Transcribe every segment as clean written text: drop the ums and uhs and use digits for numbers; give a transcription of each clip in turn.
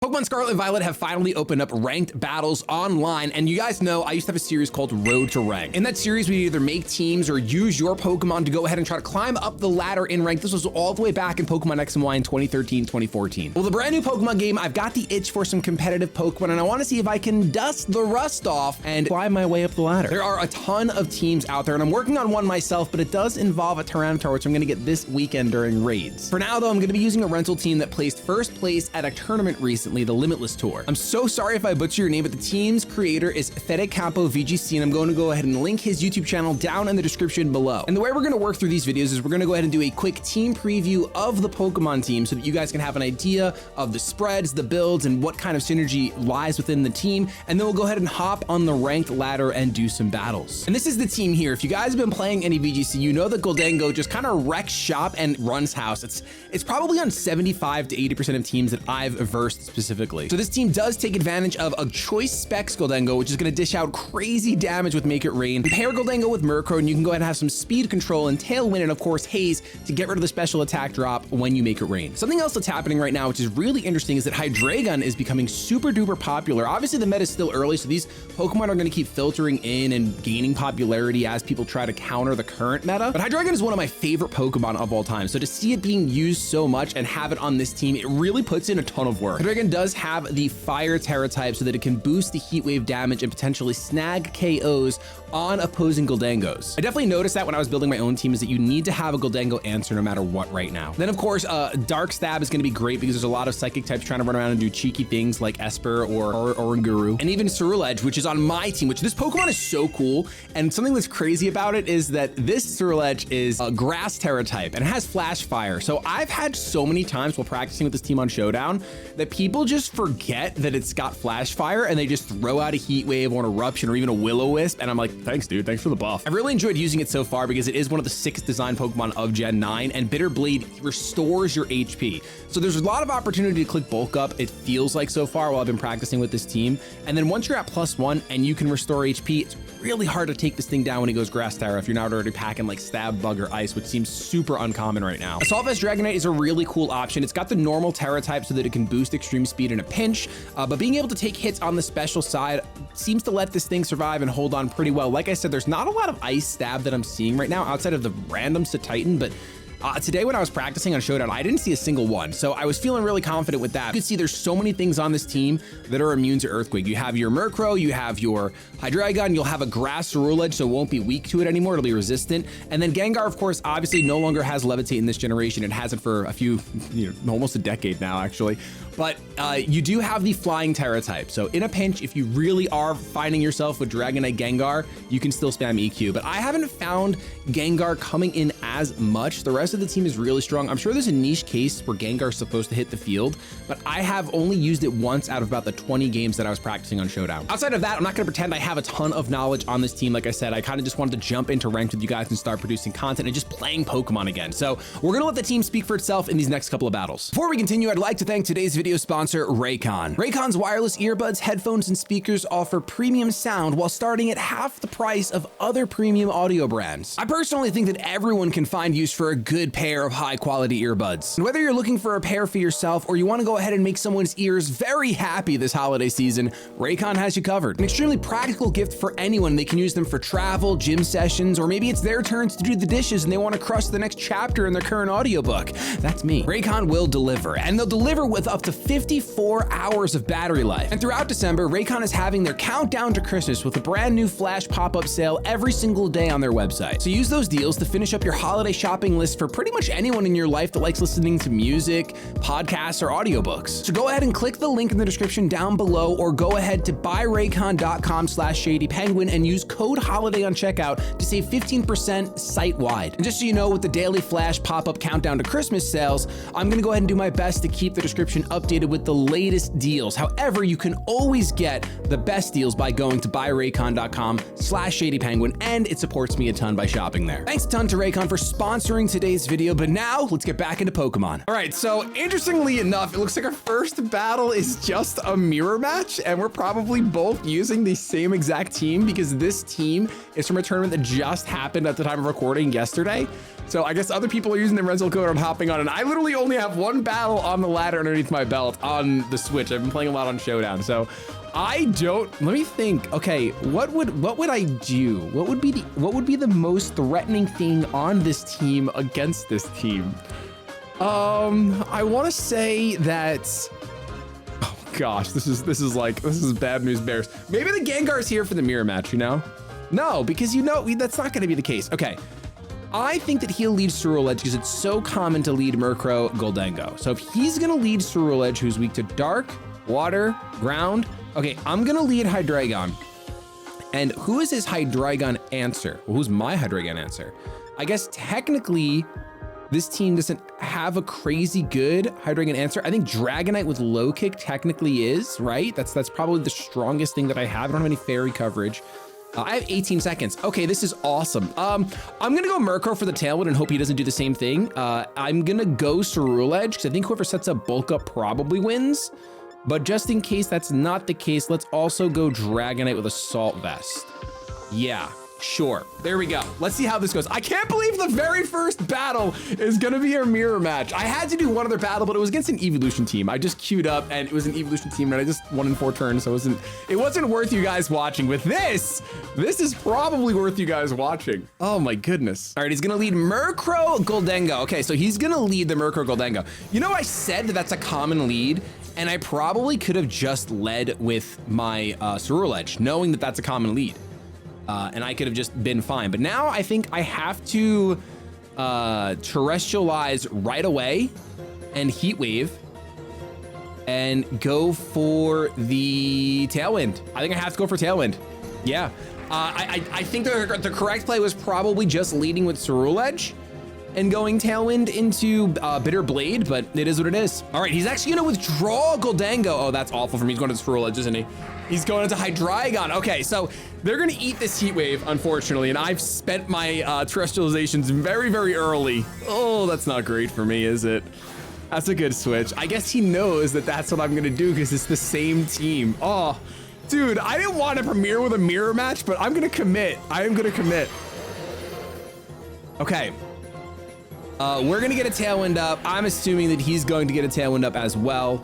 Pokemon Scarlet and Violet have finally opened up ranked battles online, and you guys know I used to have a series called Road to Rank. In that series, we either make teams or use your Pokemon to go ahead and try to climb up the ladder in rank. This was all the way back in Pokemon X and Y in 2013, 2014. Well, the brand new Pokemon game, I've got the itch for some competitive Pokemon, and I want to see if I can dust the rust off and climb my way up the ladder. There are a ton of teams out there, and I'm working on one myself, but it does involve a Tyranitar, which I'm going to get this weekend during raids. For now, though, I'm going to be using a rental team that placed first place at a tournament recently, the Limitless Tour. I'm so sorry if I butcher your name, but the team's creator is Fede Campo VGC, and I'm going to go ahead and link his YouTube channel down in the description below. And the way we're going to work through these videos is we're going to go ahead and do a quick team preview of the Pokemon team so that you guys can have an idea of the spreads, the builds, and what kind of synergy lies within the team. And then we'll go ahead and hop on the ranked ladder and do some battles. And this is the team here. If you guys have been playing any VGC, you know that Gholdengo just kind of wrecks shop and runs house. It's probably on 75 to 80% of teams that I've versed specifically. So this team does take advantage of a choice specs Gholdengo, which is going to dish out crazy damage with Make It Rain. Pair Gholdengo with Murkrow, and you can go ahead and have some speed control and Tailwind, and of course Haze to get rid of the special attack drop when you Make It Rain. Something else that's happening right now, which is really interesting, is that Hydreigon is becoming super duper popular. Obviously the meta is still early, so these Pokemon are going to keep filtering in and gaining popularity as people try to counter the current meta. But Hydreigon is one of my favorite Pokemon of all time, so to see it being used so much and have it on this team, it really puts in a ton of work. Hydreigon does have the Fire Terra type so that it can boost the Heat Wave damage and potentially snag KOs on opposing Gholdengos. I definitely noticed that when I was building my own team, is that you need to have a Gholdengo answer no matter what right now. Then of course, Dark Stab is going to be great because there's a lot of Psychic types trying to run around and do cheeky things like Esper or Oranguru, and even Ceruledge, which is on my team, which this Pokemon is so cool. And something that's crazy about it is that this Ceruledge is a Grass Terra type and it has Flash Fire. So I've had so many times while practicing with this team on Showdown that people just forget that it's got Flash Fire and they just throw out a Heat Wave or an Eruption or even a Will-O-Wisp, and I'm like, thanks dude, thanks for the buff. I've really enjoyed using it so far because it is one of the 6 design Pokemon of Gen 9, and Bitter Blade restores your HP. So there's a lot of opportunity to click bulk up, it feels like so far while I've been practicing with this team. And then once you're at +1 and you can restore HP, it's really hard to take this thing down when he goes Grass Terra if you're not already packing like Stab, Bug, or Ice, which seems super uncommon right now. Assault Vest Dragonite is a really cool option. It's got the normal Terra type so that it can boost extreme speed in a pinch, but being able to take hits on the special side seems to let this thing survive and hold on pretty well. Like I said, there's not a lot of Ice Stab that I'm seeing right now outside of the randoms to Titan, but today when I was practicing on Showdown, I didn't see a single one. So I was feeling really confident with that. You can see there's so many things on this team that are immune to Earthquake. You have your Murkrow, you have your Hydreigon, you'll have a Grass Ceruledge, so it won't be weak to it anymore. It'll be resistant. And then Gengar, of course, obviously no longer has Levitate in this generation. It hasn't for a few, almost a decade now, actually. But you do have the Flying Terra type. So in a pinch, if you really are finding yourself with Dragonite Gengar, you can still spam EQ. But I haven't found Gengar coming in as much. The rest of the team is really strong. I'm sure there's a niche case where Gengar is supposed to hit the field, but I have only used it once out of about the 20 games that I was practicing on Showdown. Outside of that, I'm not going to pretend I have a ton of knowledge on this team. Like I said, I kind of just wanted to jump into ranked with you guys and start producing content and just playing Pokemon again. So we're going to let the team speak for itself in these next couple of battles. Before we continue, I'd like to thank today's video sponsor, Raycon. Raycon's wireless earbuds, headphones, and speakers offer premium sound while starting at half the price of other premium audio brands. I personally think that everyone can find use for a good pair of high quality earbuds. And whether you're looking for a pair for yourself or you want to go ahead and make someone's ears very happy this holiday season, Raycon has you covered. An extremely practical gift for anyone. They can use them for travel, gym sessions, or maybe it's their turn to do the dishes and they want to crush the next chapter in their current audiobook. That's me. Raycon will deliver, and they'll deliver with up to 54 hours of battery life. And throughout December, Raycon is having their countdown to Christmas with a brand new flash pop-up sale every single day on their website. So use those deals to finish up your holiday shopping list for pretty much anyone in your life that likes listening to music, podcasts, or audiobooks. So go ahead and click the link in the description down below, or go ahead to buyraycon.com/shadypenguinn and use code HOLIDAY on checkout to save 15% site-wide. And just so you know, with the daily flash pop-up countdown to Christmas sales, I'm gonna go ahead and do my best to keep the description updated with the latest deals. However, you can always get the best deals by going to buyraycon.com/shadypenguinn, and it supports me a ton by shopping there. Thanks a ton to Raycon for sponsoring today's video, but now let's get back into Pokemon. All right, so interestingly enough, it looks like our first battle is just a mirror match, and we're probably both using the same exact team because this team is from a tournament that just happened at the time of recording yesterday. So I guess other people are using the rental code on hopping on, and I literally only have one battle on the ladder underneath my belt on the Switch. I've been playing a lot on Showdown, so I don't. Let me think. Okay, what would I do? What would be the most threatening thing on this team against this team? I want to say that. Oh gosh, this is bad news bears. Maybe the Gengar's here for the mirror match. You know? No, because that's not going to be the case. Okay. I think that he'll lead Ceruledge because it's so common to lead Murkrow, Goldengo. So if he's gonna lead Ceruledge, who's weak to dark, water, ground, okay, I'm gonna lead Hydreigon. And who is his Hydreigon answer? Well, who's my Hydreigon answer? I guess technically this team doesn't have a crazy good Hydreigon answer. I think Dragonite with low kick technically is, right? That's probably the strongest thing that I have. I don't have any fairy coverage. I have 18 seconds. Okay, this is awesome. I'm gonna go Murkrow for the Tailwind and hope he doesn't do the same thing. I'm gonna go Ceruledge because I think whoever sets up Bulk Up probably wins. But just in case that's not the case, let's also go Dragonite with Assault Vest. Yeah, sure. There we go. Let's see how this goes. I can't believe the very first battle is gonna be a mirror match. I had to do one other battle, but it was against an evolution team. I just queued up and it was an evolution team and I just won in 4 turns, so it wasn't worth you guys watching. With this is probably worth you guys watching. Oh my goodness. All right, he's gonna lead Murkrow Goldengo. Okay, so he's gonna lead the Murkrow Goldengo. You know, I said that that's a common lead, and I probably could have just led with my Ceruledge, knowing that that's a common lead. And I could have just been fine. But now I think I have to Terrestrialize right away and Heat Wave and go for the Tailwind. I think I have to go for Tailwind. Yeah. I think the correct play was probably just leading with Ceruledge and going Tailwind into Bitter Blade, but it is what it is. All right, he's actually gonna withdraw Goldengo. Oh, that's awful for me. He's going to Ceruledge, isn't he? He's going into Hydreigon. Okay, so they're gonna eat this Heat Wave, unfortunately, and I've spent my Terrestrializations very, very early. Oh, that's not great for me, is it? That's a good switch. I guess he knows that that's what I'm gonna do because it's the same team. Oh, dude, I didn't want to premiere with a mirror match, but I'm gonna commit. I am gonna commit. Okay. We're gonna get a Tailwind up. I'm assuming that he's going to get a Tailwind up as well.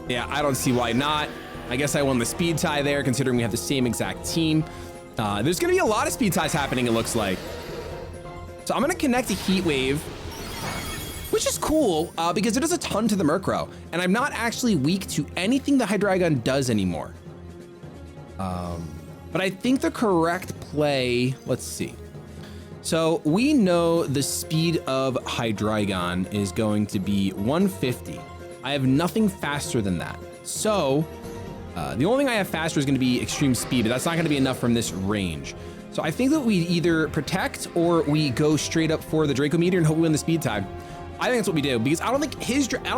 Yeah, I don't see why not. I guess I won the speed tie there, considering we have the same exact team. There's gonna be a lot of speed ties happening, it looks like. So I'm gonna connect a Heat Wave, which is cool, because it does a ton to the Murkrow, and I'm not actually weak to anything the Hydreigon does anymore. But I think the correct play, let's see. So we know the speed of Hydreigon is going to be 150. I have nothing faster than that. So the only thing I have faster is going to be extreme speed, but that's not going to be enough from this range. So I think that we either protect or we go straight up for the Draco Meteor and hope we win the speed time. I think that's what we do because I don't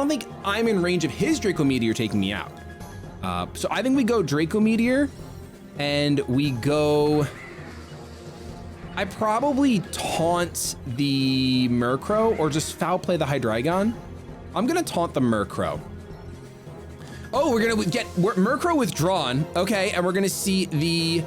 think I'm in range of his Draco Meteor taking me out. So I think we go Draco Meteor and we go. I probably taunt the Murkrow or just foul play the Hydreigon. I'm gonna taunt the Murkrow. Oh, we're gonna get Murkrow withdrawn. Okay, and we're gonna see the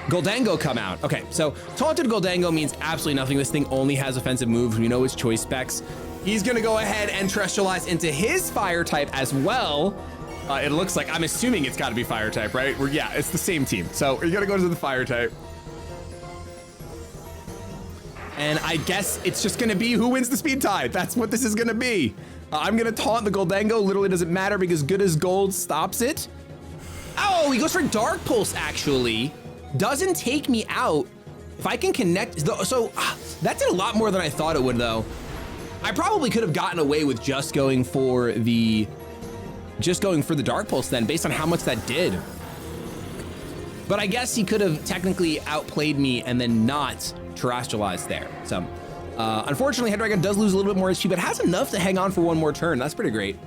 Goldengo come out. Okay, so taunted Goldengo means absolutely nothing. This thing only has offensive moves. We know its choice specs. He's gonna go ahead and Terrestrialize into his fire type as well. It looks like, I'm assuming it's gotta be fire type, right? Yeah, it's the same team. So we're gonna go to the fire type. And I guess it's just gonna be who wins the speed tie. That's what this is gonna be. I'm gonna taunt the Goldengo. Literally doesn't matter because Good as Gold stops it. Oh, he goes for Dark Pulse actually. Doesn't take me out. If I can connect, so that did a lot more than I thought it would though. I probably could have gotten away with just going for the Dark Pulse then based on how much that did. But I guess he could have technically outplayed me and then not Terrestrialized there. So unfortunately Hydreigon does lose a little bit more HP, but has enough to hang on for one more turn. That's pretty great.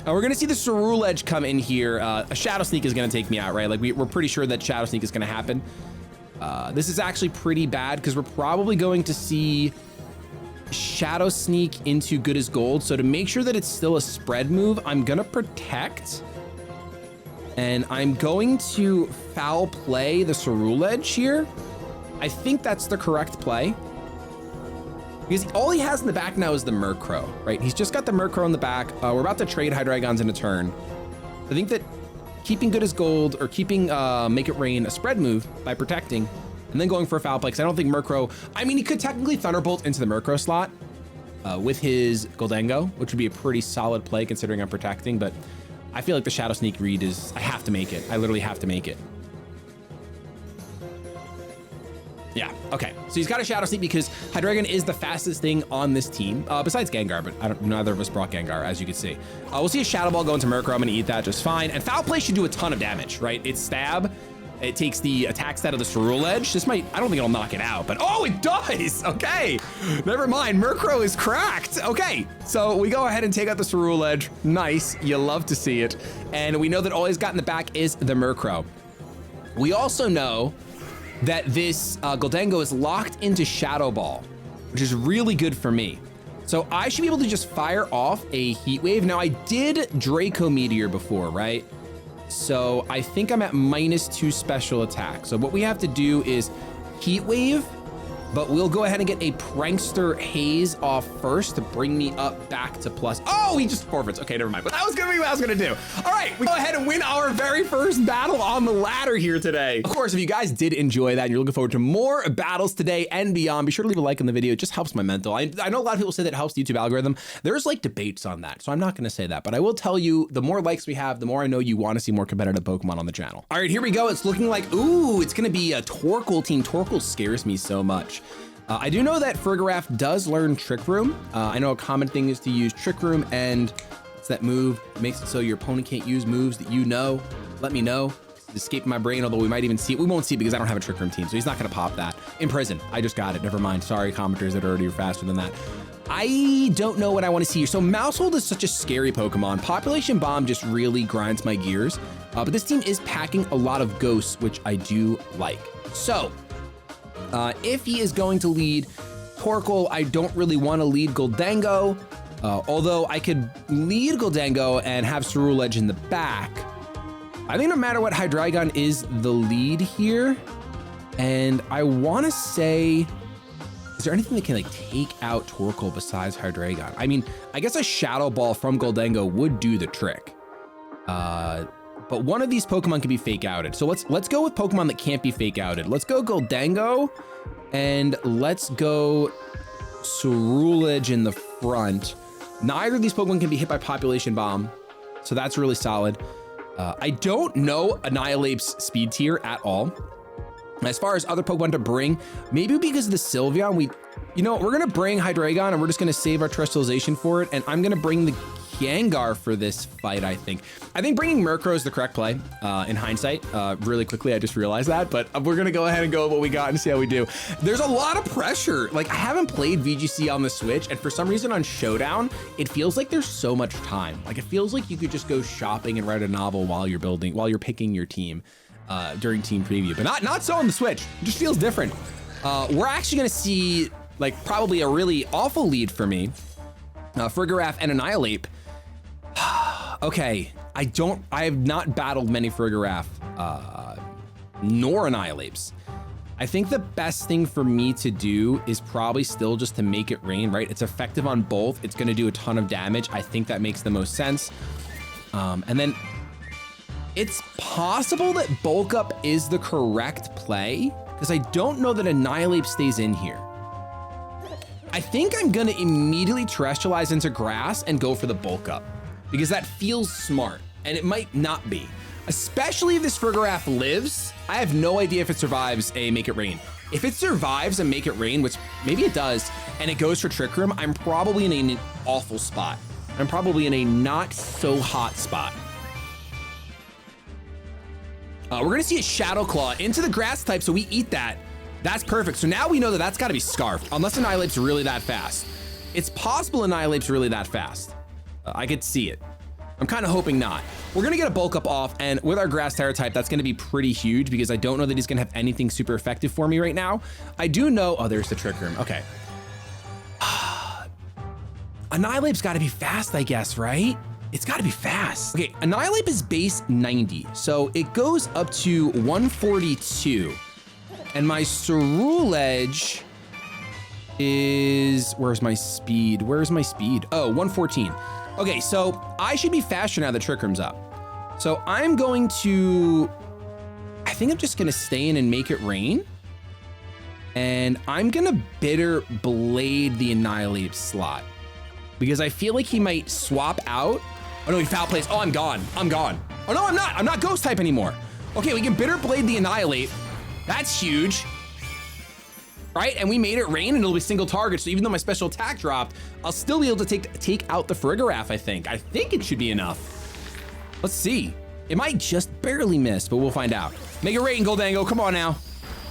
We're gonna see the Ceruledge come in here. A Shadow Sneak is gonna take me out, right? Like we're pretty sure that Shadow Sneak is gonna happen. This is actually pretty bad because we're probably going to see Shadow Sneak into Good as Gold. So to make sure that it's still a spread move, I'm gonna protect. And I'm going to foul play the Ceruledge here. I think that's the correct play. Because all he has in the back now is the Murkrow, right? He's just got the Murkrow in the back. We're about to trade Hydreigons in a turn. I think that keeping Good as Gold or keeping Make It Rain a spread move by protecting and then going for a Foul Play, because I don't think Murkrow, I mean, he could technically Thunderbolt into the Murkrow slot with his Goldango, which would be a pretty solid play considering I'm protecting, but I feel like the Shadow Sneak read is, I have to make it. I literally have to make it. Yeah, okay. So he's got a Shadow Sneak because Hydreigon is the fastest thing on this team, besides Gengar, but neither of us brought Gengar, as you can see. We'll see a Shadow Ball go into Murkrow. I'm gonna eat that just fine. And Foul Play should do a ton of damage, right? It's Stab. It takes the attack stat of the Ceruledge. This might, I don't think it'll knock it out, but oh, it does. Okay, never mind. Murkrow is cracked. Okay, so we go ahead and take out the Ceruledge. Nice, you love to see it. And we know that all he's got in the back is the Murkrow. We also know that this Goldango is locked into Shadow Ball, which is really good for me. So I should be able to just fire off a Heat Wave. Now I did Draco Meteor before, right? So I think I'm at -2 special attack. So what we have to do is Heat Wave, but we'll go ahead and get a Prankster Haze off first to bring me up back to plus. Oh, he just forfeits. Okay, never mind. But that was gonna be what I was gonna do. All right, we go ahead and win our very first battle on the ladder here today. Of course, if you guys did enjoy that and you're looking forward to more battles today and beyond, be sure to leave a like on the video. It just helps my mental. I know a lot of people say that it helps the YouTube algorithm. There's like debates on that, so I'm not gonna say that. But I will tell you, the more likes we have, the more I know you wanna see more competitive Pokemon on the channel. All right, here we go. It's looking like, ooh, it's gonna be a Torkoal team. Torkoal scares me so much. I do know that Farigiraf does learn Trick Room. I know a common thing is to use Trick Room, and it's that move. It makes it so your opponent can't use moves that you know. Let me know. It's escaping my brain, although we might even see it. We won't see it because I don't have a Trick Room team, so he's not gonna pop that. Imprison, I just got it, never mind. Sorry, commenters that are already faster than that. I don't know what I wanna see here. So Maushold is such a scary Pokemon. Population Bomb just really grinds my gears, but this team is packing a lot of ghosts, which I do like. So, if he is going to lead Torkoal, I don't really want to lead Goldango, although I could lead Goldango and have Ceruledge in the back. I think no matter what, Hydreigon is the lead here. And I want to say, is there anything that can like take out Torkoal besides Hydreigon? I mean, I guess a Shadow Ball from Goldango would do the trick. But one of these Pokemon can be fake outed. So let's go with Pokemon that can't be fake outed. Let's go Goldango, and let's go Ceruledge in the front. Neither of these Pokemon can be hit by Population Bomb, so that's really solid. I don't know Annihilape's speed tier at all. As far as other Pokemon to bring, maybe because of the Sylveon, you know, we're gonna bring Hydreigon and we're just gonna save our Terrestrialization for it, and I'm gonna bring the Gengar for this fight, I think. I think bringing Murkrow is the correct play in hindsight. Really quickly, I just realized that, but we're gonna go ahead and go with what we got and see how we do. There's a lot of pressure. Like, I haven't played VGC on the Switch, and for some reason on Showdown, it feels like there's so much time. Like, it feels like you could just go shopping and write a novel while you're picking your team during team preview, but not so on the Switch. It just feels different. We're actually gonna see like probably a really awful lead for me. Farigiraf and Annihilape. Okay, I have not battled many Farigiraf, nor Annihilapes. I think the best thing for me to do is probably still just to Make It Rain, right? It's effective on both. It's gonna do a ton of damage. I think that makes the most sense. And then it's possible that Bulk Up is the correct play, because I don't know that Annihilape stays in here. I think I'm gonna immediately Terrestrialize into Grass and go for the Bulk Up, because that feels smart, and it might not be. Especially if this Farigiraf lives, I have no idea if it survives a Make It Rain. If it survives a Make It Rain, which maybe it does, and it goes for Trick Room, I'm probably in an awful spot. I'm probably in a not so hot spot. We're gonna see a Shadow Claw into the Grass type, so we eat that. That's perfect. So now we know that that's gotta be Scarfed, unless Annihilape's really that fast. It's possible Annihilape's really that fast. I could see it. I'm kind of hoping not. We're gonna get a Bulk Up off, and with our Grass Terror type, that's gonna be pretty huge because I don't know that he's gonna have anything super effective for me right now. I do know, oh, there's the Trick Room, okay. Annihilape's gotta be fast, I guess, right? It's gotta be fast. Okay, Annihilape is base 90, so it goes up to 142. And my Ceruledge is, where's my speed? Where's my speed? Oh, 114. Okay, so I should be faster now that Trick Room's up. So I'm going to, I think I'm just gonna stay in and make it rain. And I'm gonna Bitter Blade the Annihilate slot because I feel like he might swap out. Oh no, he foul plays. Oh, I'm gone. I'm gone. Oh no, I'm not. I'm not ghost type anymore. Okay, we can Bitter Blade the Annihilate. That's huge. Right, and we made it rain and it'll be single target. So even though my special attack dropped, I'll still be able to take out the Farigiraf, I think. I think it should be enough. Let's see. It might just barely miss, but we'll find out. Make it rain, Goldango, come on now.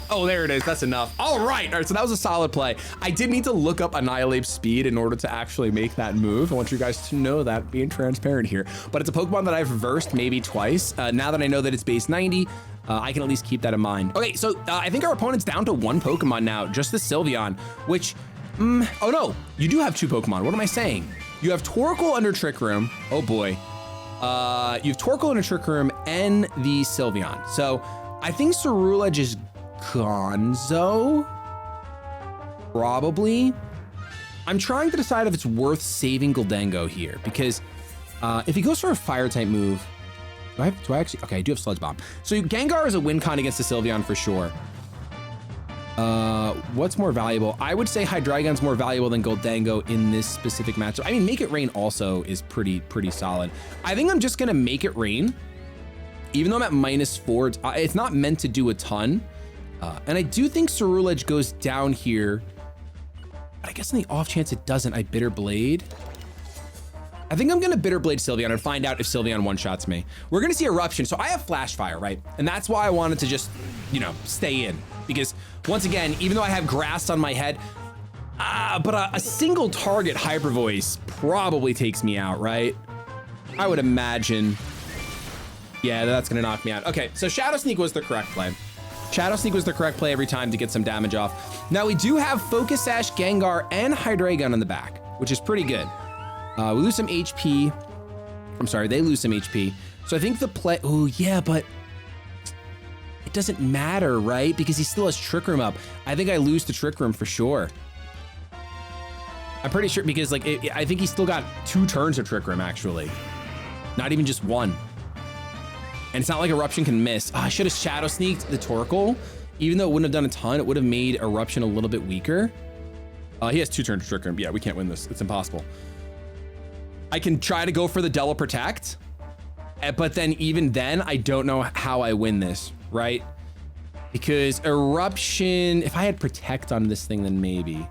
Oh, there it is, that's enough. All right, so that was a solid play. I did need to look up Annihilate's speed in order to actually make that move. I want you guys to know that, being transparent here. But it's a Pokemon that I've reversed maybe twice. Now that I know that it's base 90, I can at least keep that in mind. Okay, so I think our opponent's down to one Pokemon now, just the Sylveon, which, oh no, you do have two Pokemon. What am I saying? You have Torkoal under Trick Room. Oh boy. You have Torkoal under Trick Room and the Sylveon. So I think Ceruledge is Gonzo, probably. I'm trying to decide if it's worth saving Goldango here because if he goes for a fire type move, do I actually, okay, I do have Sludge Bomb. So Gengar is a win con against the Sylveon for sure. What's more valuable? I would say Hydreigon's more valuable than Goldango in this specific matchup. I mean, Make It Rain also is pretty solid. I think I'm just gonna Make It Rain. Even though I'm at -4, it's not meant to do a ton. And I do think Ceruledge goes down here, but I guess on the off chance it doesn't, I Bitter Blade. I think I'm gonna Bitter Blade Sylveon and find out if Sylveon one-shots me. We're gonna see Eruption, so I have Flash Fire, right? And that's why I wanted to just, you know, stay in. Because once again, even though I have Grass on my head, but a single target Hyper Voice probably takes me out, right? I would imagine. Yeah, that's gonna knock me out. Okay, so Shadow Sneak was the correct play. Shadow Sneak was the correct play every time to get some damage off. Now we do have Focus Sash, Gengar, and Hydreigon in the back, which is pretty good. We lose some HP. I'm sorry, they lose some HP. So I think the play, oh yeah, but it doesn't matter, right? Because he still has Trick Room up. I think I lose to Trick Room for sure. I'm pretty sure because like, I think he still got 2 turns of Trick Room actually. Not even just 1. And it's not like Eruption can miss. Oh, I should have Shadow Sneaked the Torkoal. Even though it wouldn't have done a ton, it would have made Eruption a little bit weaker. He has 2 turns of Trick Room. Yeah, we can't win this. It's impossible. I can try to go for the Double Protect, but then even then, I don't know how I win this, right? Because Eruption, if I had Protect on this thing, then maybe.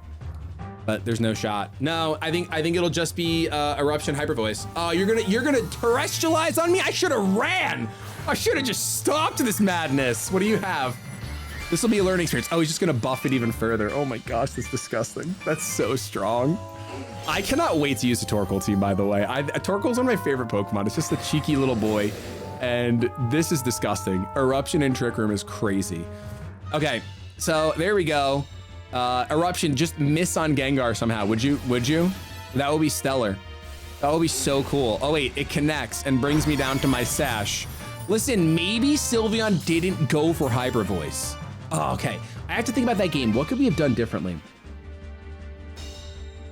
But there's no shot. No, I think it'll just be Eruption Hyper Voice. Oh, you're gonna Terrestrialize on me? I should have ran. I should have just stopped this madness. What do you have? This will be a learning experience. Oh, he's just gonna buff it even further. Oh my gosh, that's disgusting. That's so strong. I cannot wait to use the Torkoal team, by the way. Torkoal's one of my favorite Pokemon. It's just a cheeky little boy. And this is disgusting. Eruption in Trick Room is crazy. Okay, so there we go. Eruption, just miss on Gengar somehow. Would you? That would be stellar. That would be so cool. Oh wait, it connects and brings me down to my Sash. Listen, maybe Sylveon didn't go for Hyper Voice. Oh, okay. I have to think about that game. What could we have done differently?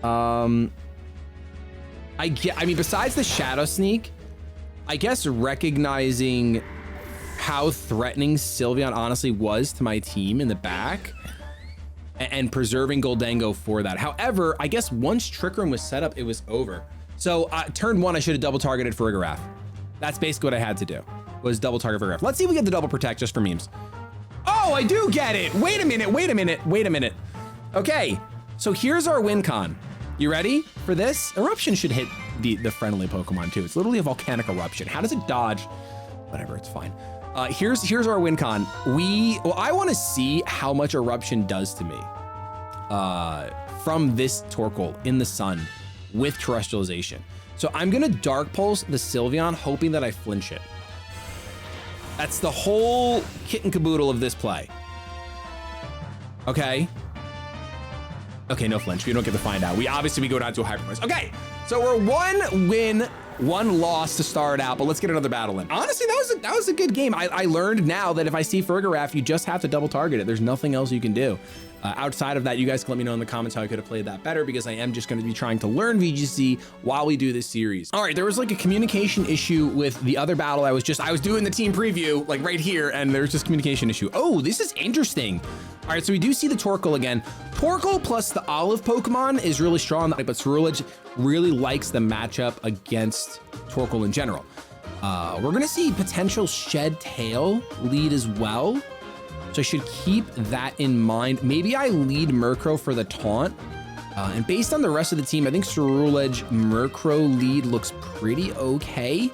I mean, besides the Shadow Sneak, I guess recognizing how threatening Sylveon honestly was to my team in the back and preserving Goldango for that. However, I guess once Trick Room was set up, it was over. So turn 1, I should have double targeted Farigiraf. That's basically what I had to do, was double target Farigiraf. Let's see if we get the double protect just for memes. Oh, I do get it. Wait a minute. Okay, so here's our win con. You ready for this? Eruption should hit the friendly Pokemon too. It's literally a volcanic eruption. How does it dodge? Whatever, it's fine. Here's our win con. I want to see how much Eruption does to me from this Torkoal in the sun with Terrestrialization. So I'm gonna Dark Pulse the Sylveon, hoping that I flinch it. That's the whole kit and caboodle of this play. Okay. Okay, no flinch. We don't get to find out. We go down to a Hyper Voice. Okay, so we're 1 win One loss to start out, but let's get another battle in. Honestly, that was a good game. I learned now that if I see Fergaraf, you just have to double target it. There's nothing else you can do. Outside of that, you guys can let me know in the comments how I could have played that better, because I am just going to be trying to learn VGC while we do this series. All right, there was like a communication issue with the other battle. I was doing the team preview like right here, and there's this communication issue. Oh, this is interesting. All right, so we do see the Torkoal again. Torkoal plus the Olive Pokemon is really strong, but Ceruledge really likes the matchup against Torkoal in general. We're gonna see potential Shed Tail lead as well. So I should keep that in mind. Maybe I lead Murkrow for the taunt. And based on the rest of the team, I think Ceruledge Murkrow lead looks pretty okay.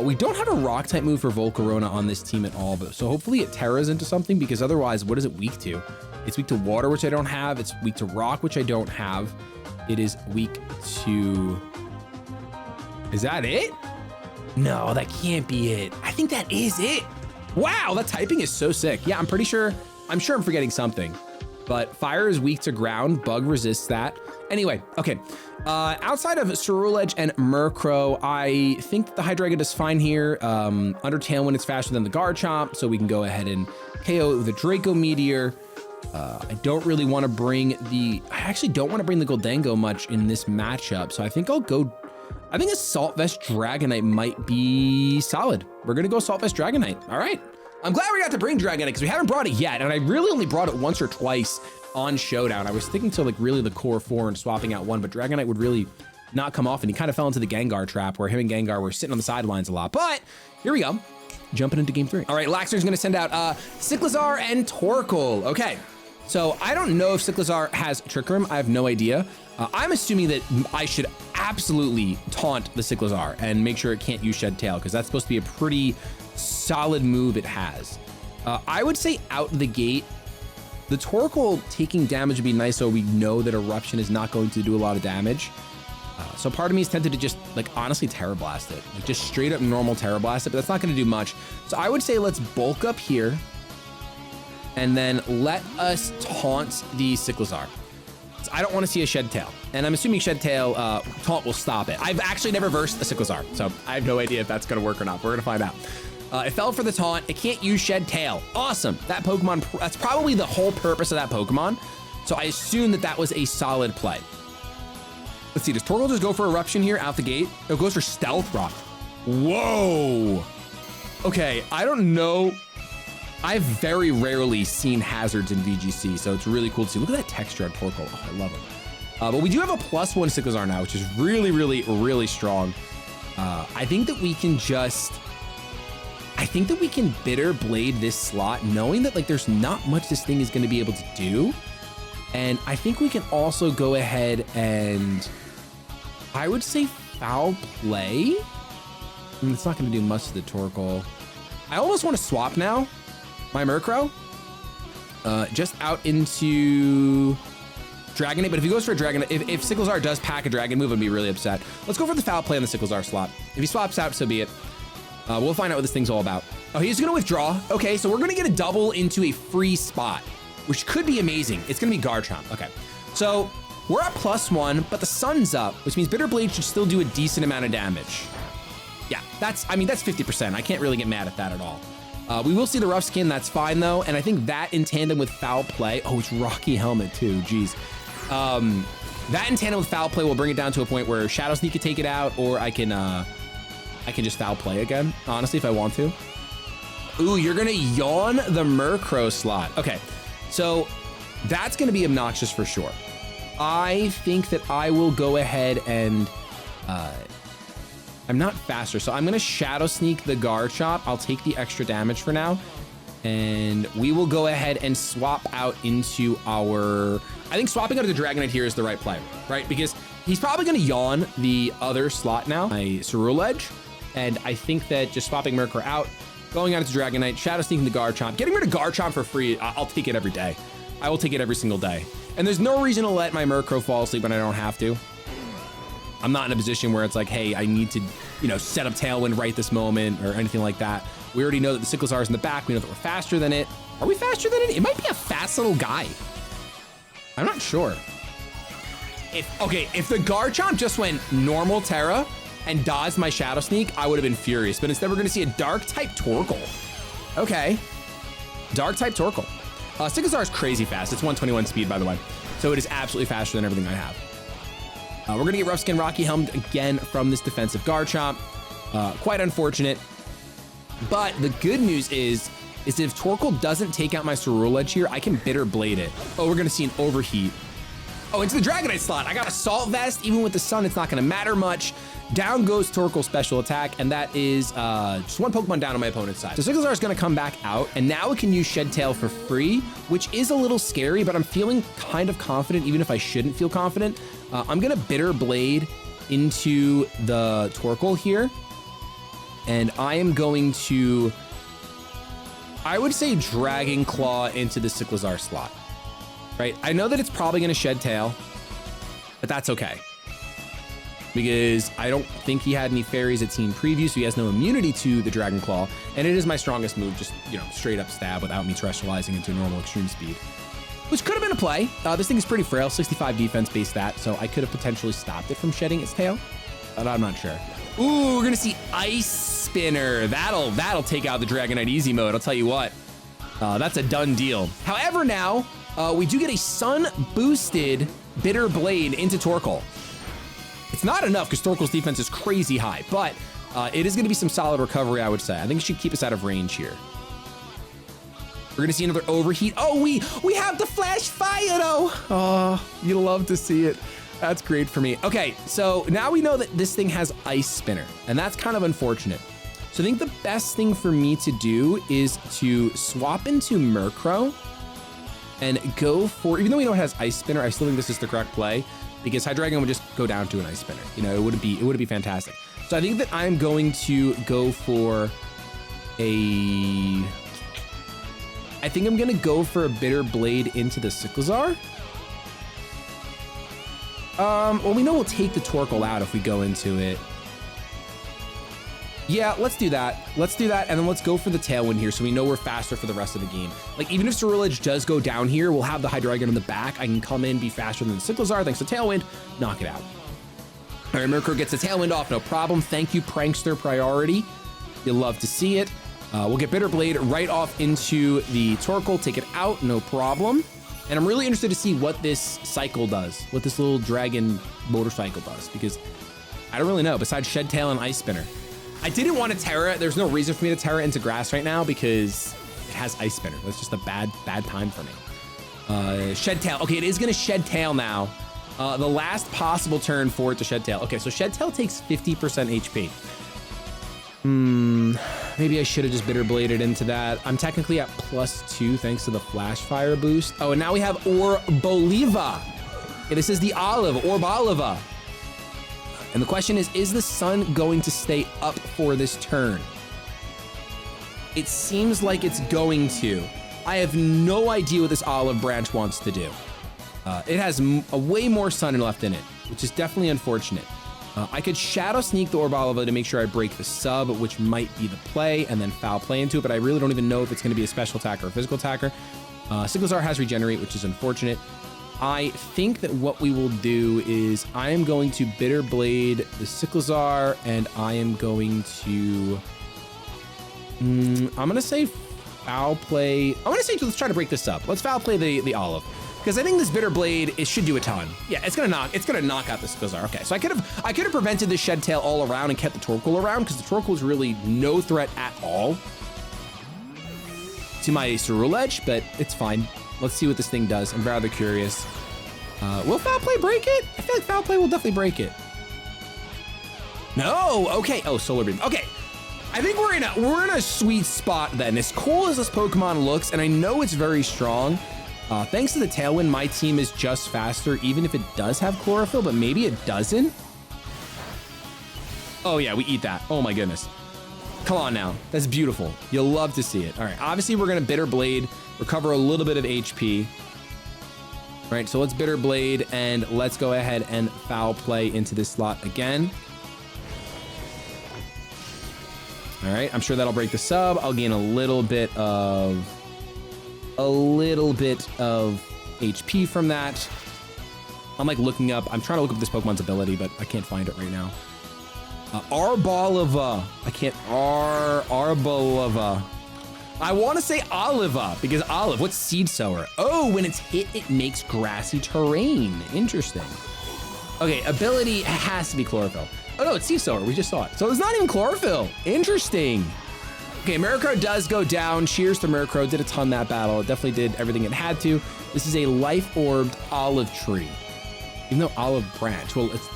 We don't have a rock type move for Volcarona on this team at all, but so hopefully it terras into something, because otherwise, what is it weak to? It's weak to water, which I don't have. It's weak to rock, which I don't have. It is weak to... Is that it? No, that can't be it. I think that is it. Wow, that typing is so sick. Yeah, I'm sure I'm forgetting something, but fire is weak to ground. Bug resists that. Anyway, okay. Outside of Ceruledge and Murkrow, I think that the Hydreigon is fine here. Under Tailwind, it's faster than the Garchomp, so we can go ahead and KO the Draco Meteor. I don't really want to bring the... I actually don't want to bring the Goldango much in this matchup, so I think I'll go... I think Assault Vest Dragonite might be solid. We're gonna go Assault Vest Dragonite. All right. I'm glad we got to bring Dragonite, because we haven't brought it yet, and I really only brought it once or twice on Showdown. I was thinking to like really the core 4 and swapping out 1, but Dragonite would really not come off, and he kind of fell into the Gengar trap where him and Gengar were sitting on the sidelines a lot. But here we go, jumping into game 3. All right, Laxer's gonna send out Cyclizar and Torkoal. Okay, so I don't know if Cyclizar has Trick Room. I have no idea. I'm assuming that I should absolutely taunt the Cyclizar and make sure it can't use Shed Tail, because that's supposed to be a pretty solid move it has. I would say out the gate, the Torkoal taking damage would be nice, so we know that Eruption is not going to do a lot of damage. So part of me is tempted to just like honestly Terra Blast it, like just straight up normal Terra Blast it, but that's not going to do much. So I would say let's bulk up here and then let us taunt the Cyclizar. I don't want to see a Shed Tail, and I'm assuming Shed Tail taunt will stop it. I've actually never versed a Cyclizar, so I have no idea if that's going to work or not. We're going to find out. It fell for the taunt. It can't use Shed Tail. Awesome. That Pokemon, that's probably the whole purpose of that Pokemon. So I assume that that was a solid play. Let's see, does Torkoal just go for Eruption here out the gate? No, it goes for Stealth Rock. Whoa. Okay, I don't know. I've very rarely seen hazards in VGC, so it's really cool to see. Look at that texture on Torkoal. Oh, I love it. But we do have a +1 Cyclizar now, which is really, really, really strong. I think that we can just... I think that we can Bitter Blade this slot, knowing that like there's not much this thing is going to be able to do. And I think we can also go ahead and... I would say Foul Play. I mean, it's not going to do much to the Torkoal. I almost want to swap now. My Murkrow, just out into Dragonite, but if he goes for a Dragonite, if Cyclizar does pack a Dragon move, I'd be really upset. Let's go for the Foul Play on the Cyclizar slot. If he swaps out, so be it. We'll find out what this thing's all about. Oh, he's gonna withdraw. Okay, so we're gonna get a double into a free spot, which could be amazing. It's gonna be Garchomp. Okay, so we're at +1, but the sun's up, which means Bitter Blade should still do a decent amount of damage. Yeah, that's 50%. I can't really get mad at that at all. We will see the Rough Skin, that's fine though, and I think that in tandem with Foul Play, oh, it's Rocky Helmet too, geez. That in tandem with Foul Play will bring it down to a point where Shadow Sneak could take it out, or I can just Foul Play again, honestly, if I want to. Ooh, you're gonna yawn the Murkrow slot. Okay, so that's gonna be obnoxious for sure. I think that I will go ahead and, I'm not faster, so I'm gonna Shadow Sneak the Garchomp. I'll take the extra damage for now, and we will go ahead and swap out into our... I think swapping out of the Dragonite here is the right play, right? Because he's probably gonna yawn the other slot now, my Ceruledge, and I think that just swapping Murkrow out, going out into Dragonite, Shadow Sneaking the Garchomp, getting rid of Garchomp for free, I'll take it every day. I will take it every single day. And there's no reason to let my Murkrow fall asleep when I don't have to. I'm not in a position where it's like, hey, I need to, you know, set up Tailwind right this moment or anything like that. We already know that the Cyclizar is in the back. We know that we're faster than it. Are we faster than it? It might be a fast little guy. I'm not sure. If the Garchomp just went normal Terra, and dodged my Shadow Sneak, I would have been furious. But instead, we're going to see a Dark-type Torkoal. Okay. Dark-type Torkoal. Cyclizar is crazy fast. It's 121 speed, by the way. So it is absolutely faster than everything I have. We're going to get Rough Skin Rocky Helmed again from this defensive Garchomp. Quite unfortunate. But the good news is if Torkoal doesn't take out my Ceruledge here, I can Bitter Blade it. Oh, we're going to see an Overheat. Oh, into the Dragonite slot. I got Assault Vest. Even with the sun, it's not going to matter much. Down goes Torkoal's special attack, and that is just one Pokemon down on my opponent's side. So Cyclizar is going to come back out, and now it can use Shed Tail for free, which is a little scary, but I'm feeling kind of confident, even if I shouldn't feel confident. I'm going to Bitter Blade into the Torkoal here, and I am going to, I would say, Dragon Claw into the Cyclizar slot. Right? I know that it's probably going to Shed Tail, but that's okay. Because I don't think he had any fairies at Team Preview, so he has no immunity to the Dragon Claw, and it is my strongest move, just, you know, straight up stab without me terrestrializing into normal extreme speed. Which could have been a play. This thing is pretty frail, 65 defense base stat, so I could have potentially stopped it from shedding its tail, but I'm not sure. Ooh, we're gonna see Ice Spinner. That'll take out the Dragonite easy mode, I'll tell you what. That's a done deal. However, now, we do get a sun-boosted Bitter Blade into Torkoal. It's not enough because Torkoal's defense is crazy high, but it is going to be some solid recovery, I would say. I think it should keep us out of range here. We're going to see another Overheat. Oh, we have the Flash Fire, though. Oh, you love to see it. That's great for me. Okay, so now we know that this thing has Ice Spinner, and that's kind of unfortunate. So I think the best thing for me to do is to swap into Murkrow and go for, even though we know it has Ice Spinner, I still think this is the correct play because Hydreigon would just go down to an Ice Spinner. You know, it would be fantastic. So I think that I'm going to go for I think I'm gonna go for a Bitter Blade into the Cyclizar. Well, we know we'll take the Torkoal out if we go into it. Yeah, let's do that. Let's do that, and then let's go for the Tailwind here so we know we're faster for the rest of the game. Like, even if Ceruledge does go down here, we'll have the Hydreigon in the back. I can come in, be faster than the Cyclizar, thanks to Tailwind, knock it out. All right, Murkrow gets the Tailwind off, no problem. Thank you, Prankster Priority. You'll love to see it. We'll get Bitter Blade right off into the Torkoal, take it out, no problem. And I'm really interested to see what this cycle does, what this little dragon motorcycle does, because I don't really know, besides Shed Tail and Ice Spinner. I didn't want to Terra. There's no reason for me to Terra into grass right now because it has Ice Spinner. That's just a bad time for me. Shed Tail. Okay, it is going to Shed Tail now. The last possible turn for it to Shed Tail. Okay, so Shed Tail takes 50% HP. Maybe I should have just Bitter Bladed into that. I'm technically at +2 thanks to the Flash Fire boost. Oh, and now we have Arboliva. Okay, this is the Olive, Arboliva. And the question is the sun going to stay up for this turn? It seems like it's going to. I have no idea what this olive branch wants to do. It has a way more sun left in it, which is definitely unfortunate. I could Shadow Sneak the Arboliva to make sure I break the sub, which might be the play, and then Foul Play into it, but I really don't even know if it's going to be a special attacker or a physical attacker. Cyclizar has Regenerate, which is unfortunate. I think that what we will do is I am going to Bitter Blade the Cyclizar, and I am going to... I'm going to say Foul Play... I'm going to say let's try to break this up. Let's Foul Play the Olive. Because I think this Bitter Blade, it should do a ton. Yeah, it's gonna knock out the Cyclizar. Okay, so I could have prevented the Shed Tail all around and kept the Torkoal around because the Torkoal is really no threat at all to my Ceruledge, but it's fine. Let's see what this thing does. I'm rather curious. Will Foul Play break it? I feel like Foul Play will definitely break it. No, okay. Oh, Solar Beam. Okay. I think we're in a sweet spot then. As cool as this Pokemon looks, and I know it's very strong, thanks to the Tailwind, my team is just faster, even if it does have Chlorophyll, but maybe it doesn't. Oh yeah, we eat that. Oh my goodness. Come on now. That's beautiful. You'll love to see it. All right, obviously we're gonna Bitter Blade, recover a little bit of HP. All right, so let's Bitter Blade and let's go ahead and Foul Play into this slot again. All right, I'm sure that'll break the sub. I'll gain a little bit of HP from that. I'm like I'm trying to look up this Pokemon's ability, but I can't find it right now. Arboliva. I can't, Arboliva. I want to say Oliva because olive, what's seed sower? Oh, when it's hit, it makes grassy terrain. Interesting. Okay, ability has to be chlorophyll. Oh no, it's seed sower, we just saw it. So it's not even chlorophyll. Interesting. Okay, Murkrow does go down. Cheers to Murkrow, did a ton that battle. It definitely did everything it had to. This is a life-orbed olive tree. Even though olive branch, well, it's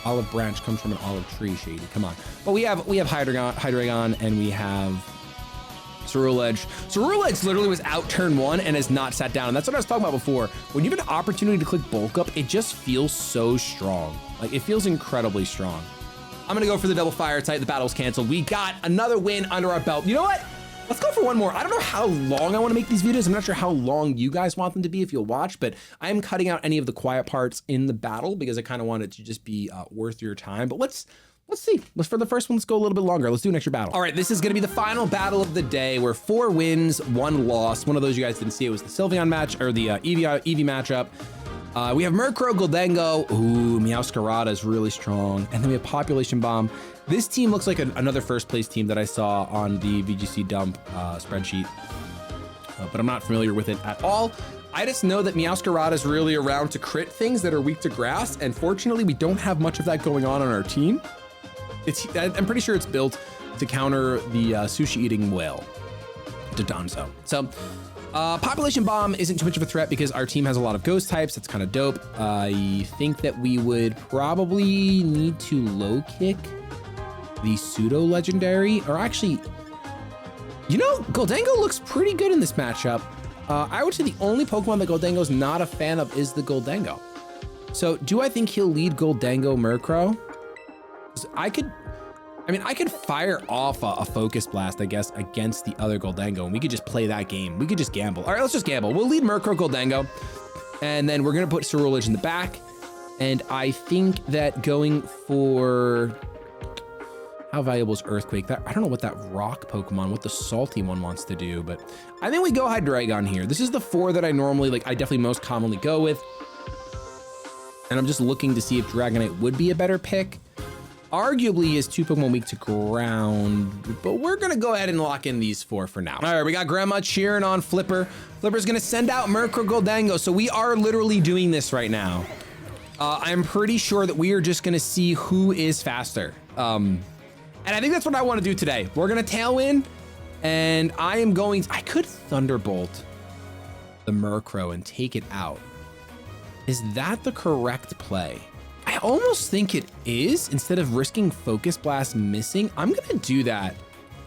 olive branch comes from an olive tree, Shady, come on. But we have Hydreigon, and we have Ceruledge. Ceruledge literally was out turn 1 and has not sat down. And that's what I was talking about before. When you have an opportunity to click bulk up, it just feels so strong. Like, it feels incredibly strong. I'm gonna go for the double fire type. The battle's canceled. We got another win under our belt. You know what? Let's go for one more. I don't know how long I want to make these videos. I'm not sure how long you guys want them to be if you'll watch, but I'm cutting out any of the quiet parts in the battle because I kind of want it to just be worth your time. But let's see. For the first one, let's go a little bit longer. Let's do an extra battle. All right, this is gonna be the final battle of the day. We're 4 wins, 1 loss. One of those you guys didn't see. It was the Sylveon match, or the Eevee matchup. We have Murkrow, Goldengo. Ooh, Meowscarada is really strong. And then we have Population Bomb. This team looks like another first place team that I saw on the VGC dump spreadsheet, but I'm not familiar with it at all. I just know that Meowscarada is really around to crit things that are weak to grass, and fortunately we don't have much of that going on our team. I'm pretty sure it's built to counter the sushi-eating whale, Dodonzo. So Population Bomb isn't too much of a threat because our team has a lot of ghost types. That's kind of dope. I think that we would probably need to low kick the pseudo legendary, or actually, you know, Goldengo looks pretty good in this matchup. I would say the only Pokemon that Goldengo's not a fan of is the Goldengo. So do I think he'll lead Goldengo Murkrow? I could fire off a Focus Blast, I guess, against the other Goldengo, and we could just play that game. We could just gamble. All right, let's just gamble. We'll lead Murkrow Goldengo, and then we're gonna put Ceruledge in the back. And I think that going for, how valuable is Earthquake? I don't know what that rock Pokemon, what the salty one wants to do, but I think we go Hydreigon here. This is the 4 that I normally, I definitely most commonly go with. And I'm just looking to see if Dragonite would be a better pick. Arguably is 2 Pokemon weak to ground, but we're gonna go ahead and lock in these 4 for now. All right, we got Grandma cheering on Flipper. Flipper's gonna send out Murkrow Goldengo, so we are literally doing this right now. I'm pretty sure that we are just gonna see who is faster. And I think that's what I want to do today. We're gonna Tailwind, and I could Thunderbolt the Murkrow and take it out. Is that the correct play? I almost think it is. Instead of risking Focus Blast missing, I'm gonna do that.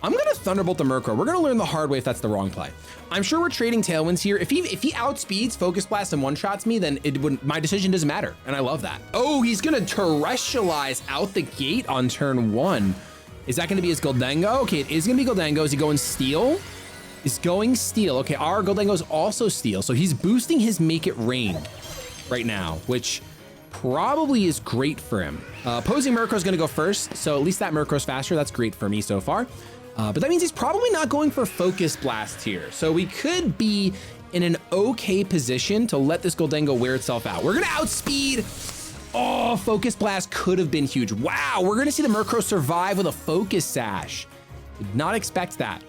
I'm gonna Thunderbolt the Murkrow. We're gonna learn the hard way if that's the wrong play. I'm sure we're trading Tailwinds here. If he outspeeds Focus Blast and one-shots me, then my decision doesn't matter, and I love that. Oh, he's gonna Terrestrialize out the gate on turn 1. Is that gonna be his Goldengo? Okay, it is gonna be Goldengo. Is he going Steel? He's going Steel. Okay, our Goldengo is also Steel, so he's boosting his Make It Rain right now, which probably is great for him. Opposing Murkrow's gonna go first, so at least that Murkrow's faster. That's great for me so far. But that means he's probably not going for Focus Blast here. So we could be in an okay position to let this Goldengo wear itself out. We're gonna outspeed. Oh, Focus Blast could have been huge. Wow, we're gonna see the Murkrow survive with a Focus Sash. Did not expect that.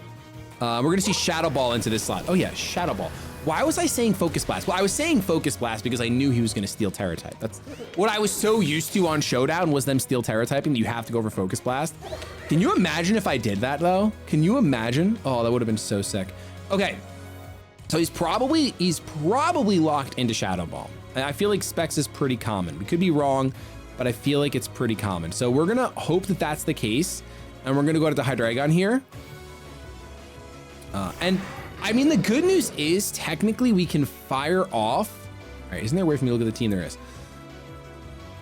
We're gonna see Shadow Ball into this slot. Oh yeah, Shadow Ball. Why was I saying Focus Blast? Well, I was saying Focus Blast because I knew he was gonna steal Terra type. That's what I was so used to on Showdown, was them steal Terra typing that you have to go for Focus Blast. Can you imagine if I did that though? Can you imagine? Oh, that would have been so sick. Okay, so he's probably locked into Shadow Ball. I feel like Specs is pretty common. We could be wrong, but I feel like it's pretty common. So we're gonna hope that that's the case, and we're gonna go to the Hydreigon here. And I mean, the good news is technically we can fire off. All right, isn't there a way for me to look at the team? There is.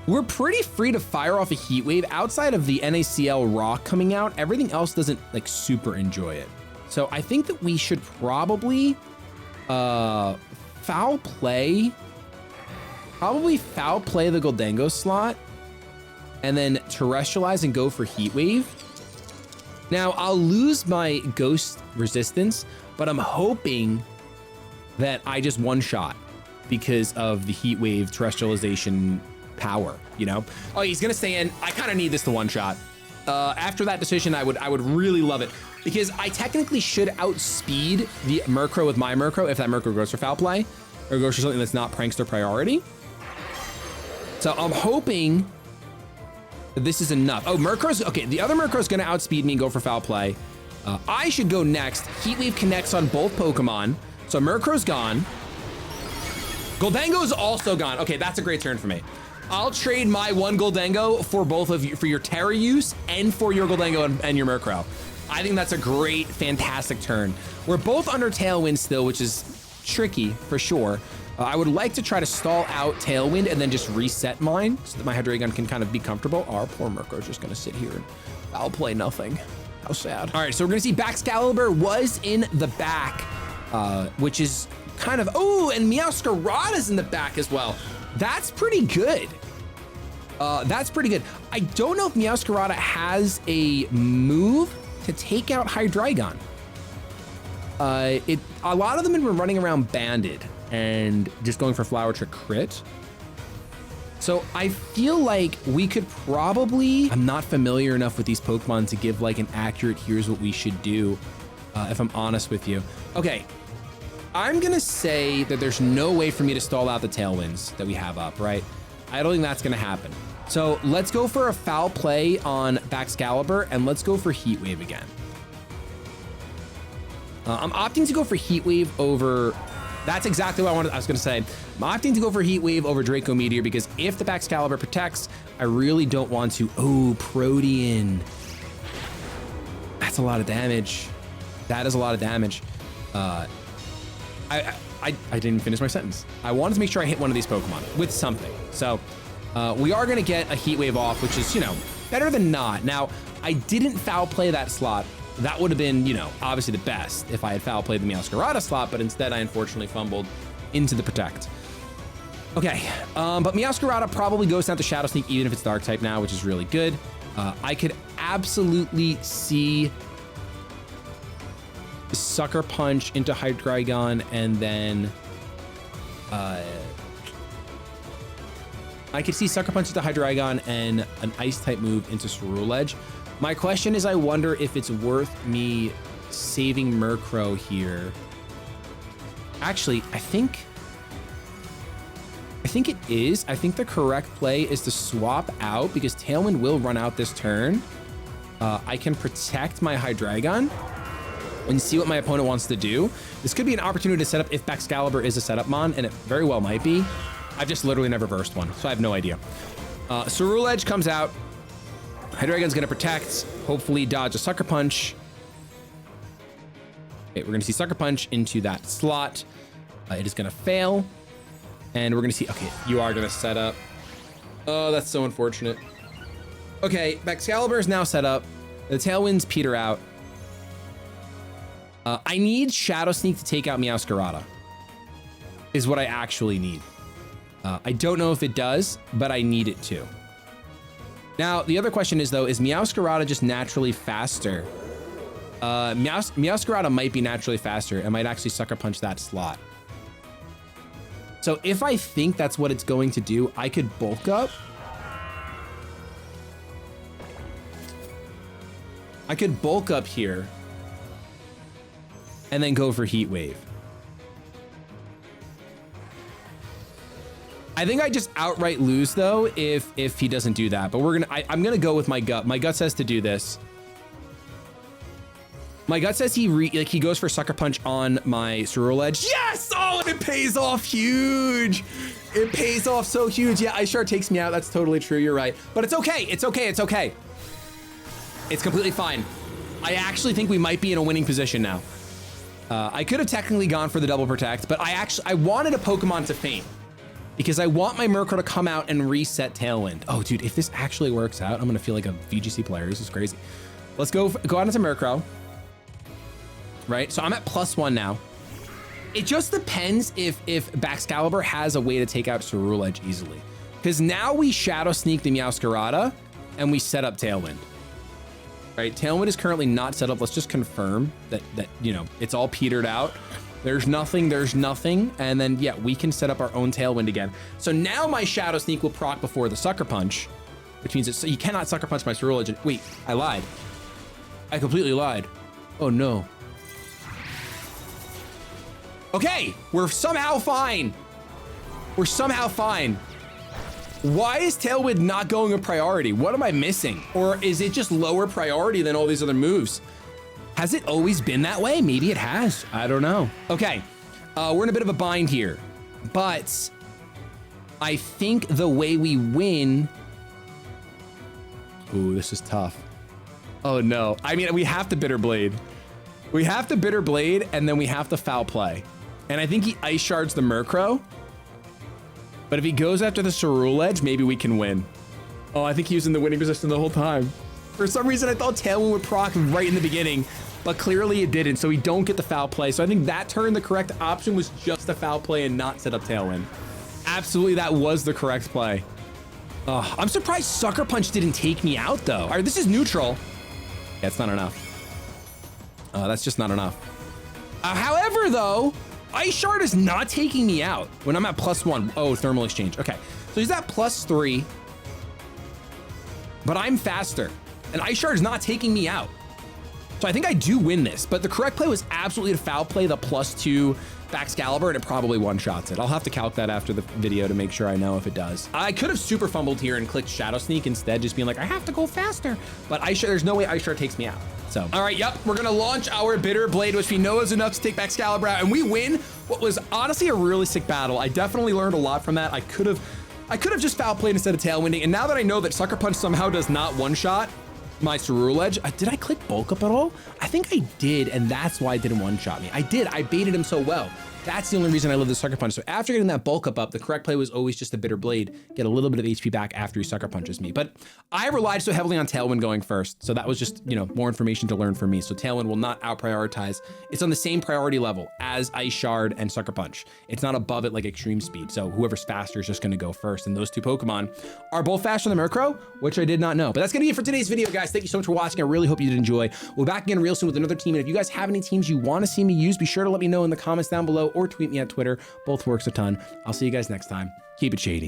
We're pretty free to fire off a Heat Wave outside of the NACL Rock coming out. Everything else doesn't like super enjoy it. So I think that we should probably foul play the Goldengo slot and then Terrestrialize and go for Heat Wave. Now I'll lose my Ghost resistance, but I'm hoping that I just one-shot because of the Heat Wave Terrestrialization power, you know? Oh, he's gonna stay in. I kind of need this to one-shot. After that decision, I would really love it, because I technically should outspeed the Murkrow with my Murkrow if that Murkrow goes for Foul Play or goes for something that's not Prankster priority. So I'm hoping that this is enough. Oh, Murkrow's, okay, the other Murkrow's gonna outspeed me and go for Foul Play. I should go next. Heat Wave connects on both Pokemon. So Murkrow's gone. Goldango's also gone. Okay, that's a great turn for me. I'll trade my one Goldango for both of you, for your Terra use and for your Goldango and your Murkrow. I think that's a great, fantastic turn. We're both under Tailwind still, which is tricky for sure. I would like to try to stall out Tailwind and then just reset mine so that my Hydreigon can kind of be comfortable. Our poor Murkrow's just gonna sit here and foul play nothing. How sad. All right, so we're gonna see Braxcalibur was in the back, which is kind of, oh, and Meowscarada's in the back as well. That's pretty good. That's pretty good. I don't know if Meowscarada has a move to take out Hydreigon. A lot of them have been running around banded and just going for Flower Trick crit. So I feel like we could probably, I'm not familiar enough with these Pokemon to give like an accurate, here's what we should do, if I'm honest with you. Okay, I'm gonna say that there's no way for me to stall out the Tailwinds that we have up, right? I don't think that's gonna happen. So let's go for a Foul Play on Braxcalibur and let's go for Heat Wave again. I'm opting to go for Heat Wave over, that's exactly what I was gonna say. I'm opting to go for Heat Wave over Draco Meteor because if the Braxcalibur protects, I really don't want to, oh, Protean. That's a lot of damage. That is a lot of damage. I didn't finish my sentence. I wanted to make sure I hit one of these Pokemon with something. So we are gonna get a Heat Wave off, which is, you know, better than not. Now, I didn't foul play that slot. That would have been, you know, obviously the best if I had foul played the Meowscarada slot, but instead I unfortunately fumbled into the Protect. Okay, but Meowscarada probably goes down to Shadow Sneak even if it's Dark type now, which is really good. I could absolutely see Sucker Punch into Hydreigon and then I could see Sucker Punch into Hydreigon and an Ice type move into Ceruledge. My question is, I wonder if it's worth me saving Murkrow here. Actually, I think it is. I think the correct play is to swap out because Tailwind will run out this turn. I can protect my Hydreigon and see what my opponent wants to do. This could be an opportunity to set up if Braxcalibur is a setup mon, and it very well might be. I've just literally never versed one, so I have no idea. Ceruledge comes out. Hydreigon's gonna protect, hopefully dodge a Sucker Punch. Okay, we're gonna see Sucker Punch into that slot. It is gonna fail. And we're gonna see, okay, you are gonna set up. Oh, that's so unfortunate. Okay, Braxcalibur is now set up. The Tailwinds peter out. I need Shadow Sneak to take out Meowscarada, is what I actually need. I don't know if it does, but I need it to. Now, the other question is though, is Meowscarada just naturally faster? Meowscarada might be naturally faster and might actually Sucker Punch that slot. So if I think that's what it's going to do, I could bulk up. I could bulk up here and then go for Heat Wave. I think I just outright lose though if he doesn't do that, but I'm gonna go with my gut. My gut says to do this. My gut says he goes for Sucker Punch on my Ceruledge. Yes! Oh, and it pays off huge. It pays off so huge. Yeah, Ice Shard takes me out. That's totally true. You're right. But it's okay. It's okay. It's okay. It's completely fine. I actually think we might be in a winning position now. I could have technically gone for the double protect, but I wanted a Pokemon to faint because I want my Murkrow to come out and reset Tailwind. Oh, dude, if this actually works out, I'm gonna feel like a VGC player. This is crazy. Let's go out into Murkrow. Right, so I'm at +1 now. It just depends if Braxcalibur has a way to take out Ceruledge easily. Because now we Shadow Sneak the Meowscarada and we set up Tailwind. Right, Tailwind is currently not set up. Let's just confirm that you know, it's all petered out. There's nothing, and then yeah, we can set up our own Tailwind again. So now my Shadow Sneak will proc before the Sucker Punch, which means so you cannot Sucker Punch my Ceruledge. Wait, I lied. I completely lied. Oh no. Okay, we're somehow fine. We're somehow fine. Why is Tailwind not going a priority? What am I missing? Or is it just lower priority than all these other moves? Has it always been that way? Maybe it has. I don't know. Okay, we're in a bit of a bind here, but I think the way we win... Ooh, this is tough. Oh no. I mean, we have to Bitter Blade. We have to Bitter Blade, and then we have to Foul Play. And I think he Ice Shards the Murkrow. But if he goes after the Ceruledge, maybe we can win. Oh, I think he was in the winning position the whole time. For some reason, I thought Tailwind would proc right in the beginning, but clearly it didn't, so we don't get the Foul Play. So I think that turn, the correct option was just a Foul Play and not set up Tailwind. Absolutely, that was the correct play. I'm surprised Sucker Punch didn't take me out, though. All right, this is neutral. Yeah, it's not enough. That's just not enough. However, though, Ice Shard is not taking me out when I'm at +1. Oh, Thermal Exchange. Okay, so he's at +3, but I'm faster, and Ice Shard is not taking me out. So I think I do win this, but the correct play was absolutely to Foul Play the +2 Braxcalibur, and it probably one-shots it. I'll have to calc that after the video to make sure I know if it does. I could have super fumbled here and clicked Shadow Sneak instead, just being like, I have to go faster. But there's no way Ice Shard takes me out. So, all right, yep, we're gonna launch our Bitter Blade, which we know is enough to take Braxcalibur out, and we win what was honestly a really sick battle. I definitely learned a lot from that. I could have just Foul Played instead of Tailwinding, and now that I know that Sucker Punch somehow does not one-shot my Ceruledge, did I click Bulk Up at all? I think I did, and that's why it didn't one-shot me. I did, I baited him so well. That's the only reason I love the Sucker Punch. So after getting that Bulk Up, the correct play was always just a Bitter Blade, get a little bit of HP back after he Sucker Punches me. But I relied so heavily on Tailwind going first, so that was just, you know, more information to learn for me. So Tailwind will not out-prioritize. It's on the same priority level as Ice Shard and Sucker Punch. It's not above it like Extreme Speed, so whoever's faster is just gonna go first, and those two Pokemon are both faster than Murkrow, which I did not know. But that's gonna be it for today's video, guys. Thank you so much for watching. I really hope you did enjoy. We'll be back again real soon with another team, and if you guys have any teams you wanna see me use, be sure to let me know in the comments down below or tweet me at Twitter. Both works a ton. I'll see you guys next time. Keep it shady.